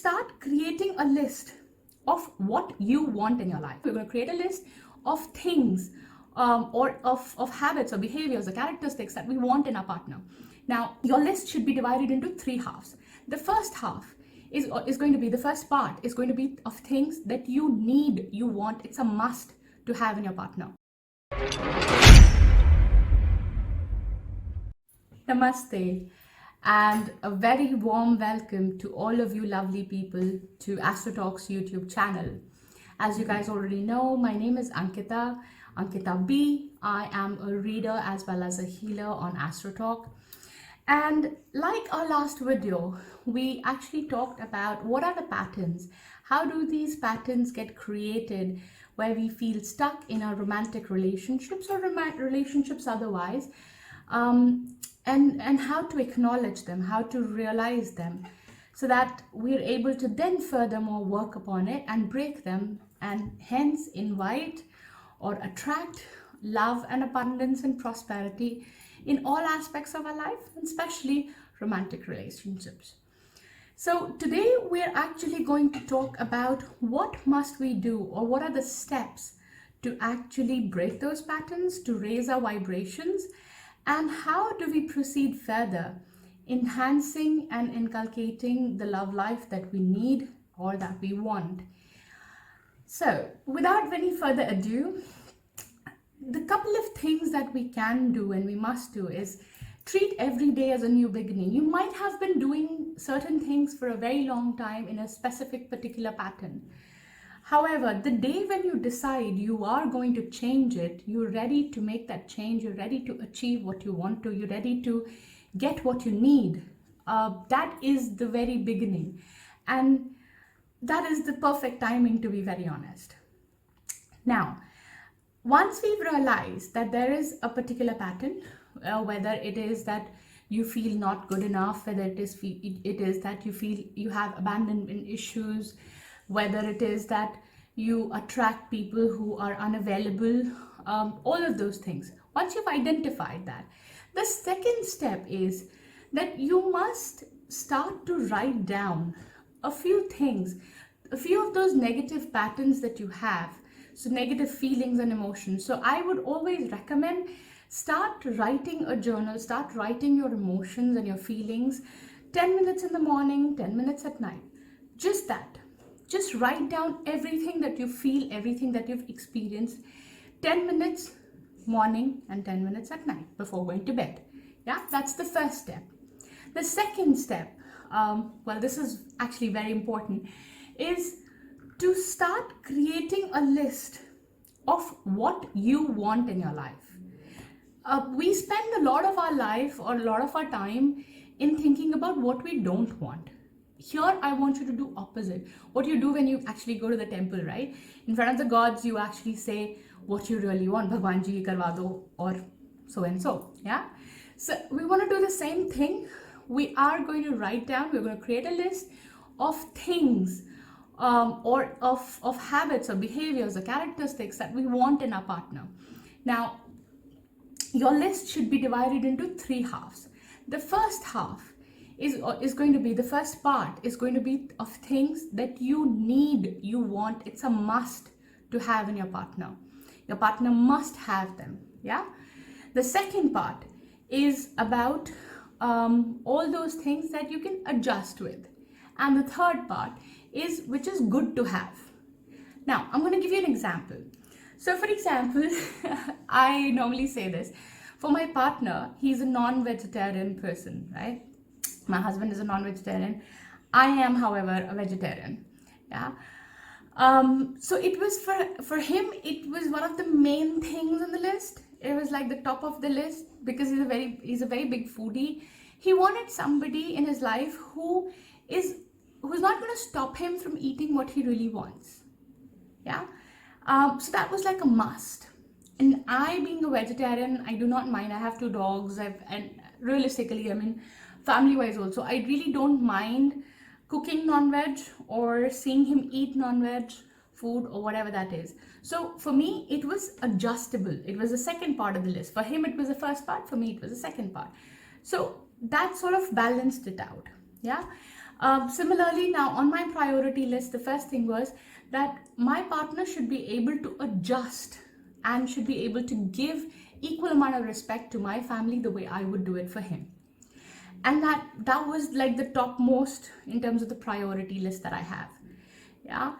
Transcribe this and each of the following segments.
start creating a list of what you want in your life. We're going to create a list of things or of habits or behaviors or characteristics that we want in our partner. Now, your list should be divided into 3 halves. The first half is going to be, the first part is going to be of things that you need, you want, it's a must to have in your partner. Namaste and a very warm welcome to all of you lovely people to Astrotalk's YouTube channel. As you guys already know, my name is Ankita B. I am a reader as well as a healer on Astrotalk. And like our last video, we actually talked about what are the patterns, how do these patterns get created where we feel stuck in our romantic relationships or relationships otherwise, and how to acknowledge them, how to realize them, so that we're able to then furthermore work upon it and break them, and hence invite or attract love and abundance and prosperity in all aspects of our life, and especially romantic relationships. So today we're actually going to talk about what must we do, or what are the steps to actually break those patterns, to raise our vibrations, and how do we proceed further, enhancing and inculcating the love life that we need or that we want. So without any further ado, the couple of things that we can do and we must do is treat every day as a new beginning. You might have been doing certain things for a very long time in a specific particular pattern. However, the day when you decide you are going to change it, you're ready to make that change, you're ready to achieve what you want to, you're ready to get what you need, that is the very beginning. And that is the perfect timing, to be very honest. Now, once we've realized that there is a particular pattern, whether it is that you feel not good enough, whether it is that you feel you have abandonment issues, whether it is that you attract people who are unavailable, all of those things. Once you've identified that, the second step is that you must start to write down a few things, a few of those negative patterns that you have. So negative feelings and emotions. So I would always recommend start writing a journal, start writing your emotions and your feelings, 10 minutes in the morning, 10 minutes at night. Just that. Just write down everything that you feel, everything that you've experienced, 10 minutes morning and 10 minutes at night before going to bed. Yeah, that's the first step. The second step, well, this is actually very important, is to start creating a list of what you want in your life. We spend a lot of our life or a lot of our time in thinking about what we don't want. Here, I want you to do opposite. What you do when you actually go to the temple, right? In front of the gods, you actually say what you really want. Bhagwan ji karwa do, or so and so. Yeah. So we want to do the same thing. We are going to write down. We're going to create a list of things, or of habits or behaviors or characteristics that we want in our partner. Now, your list should be divided into 3 halves. The first half is going to be, the first part is going to be of things that you need, you want, it's a must to have in your partner. Your partner must have them. Yeah. The second part is about all those things that you can adjust with. And the third part is which is good to have. Now, I'm going to give you an example. So for example, I normally say this. For my partner, he's a non-vegetarian person, right? My husband is a non-vegetarian. I am, however, a vegetarian. Yeah. So it was for him, it was one of the main things on the list. It was like the top of the list because he's a very big foodie. He wanted somebody in his life who's not going to stop him from eating what he really wants. Yeah. So that was like a must. And I, being a vegetarian, I do not mind. I have 2 dogs. And realistically, I mean, family-wise also, I really don't mind cooking non-veg or seeing him eat non-veg food or whatever that is. So for me, it was adjustable. It was the second part of the list. For him, it was the first part. For me, it was the second part. So that sort of balanced it out. Yeah. Similarly, now on my priority list, the first thing was that my partner should be able to adjust and should be able to give equal amount of respect to my family the way I would do it for him. And that was like the topmost in terms of the priority list that I have. Yeah.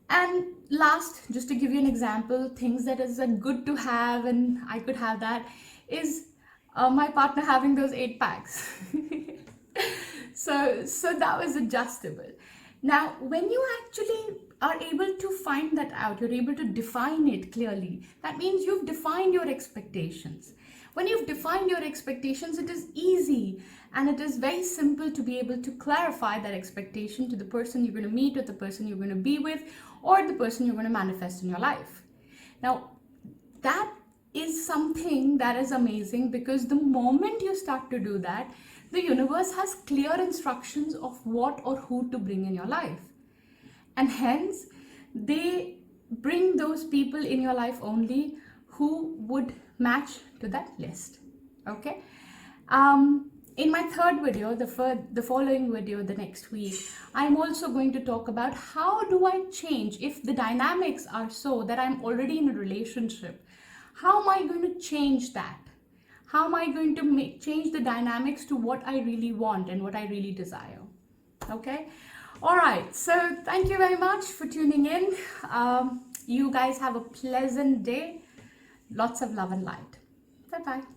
And last, just to give you an example, things that is a good to have and I could have that is my partner having those 8 packs. So that was adjustable. Now, when you actually are able to find that out, you're able to define it clearly. That means you've defined your expectations. When you've defined your expectations, it is easy and it is very simple to be able to clarify that expectation to the person you're going to meet, or the person you're going to be with, or the person you're going to manifest in your life. Now, that is something that is amazing, because the moment you start to do that, the universe has clear instructions of what or who to bring in your life. And hence, they bring those people in your life only who would match to that list. Okay. In my third video, the following video, the next week, I'm also going to talk about how do I change if the dynamics are so that I'm already in a relationship. How am I going to change that? How am I going to change the dynamics to what I really want and what I really desire? Okay. All right. So thank you very much for tuning in. You guys have a pleasant day. Lots of love and light. Bye-bye.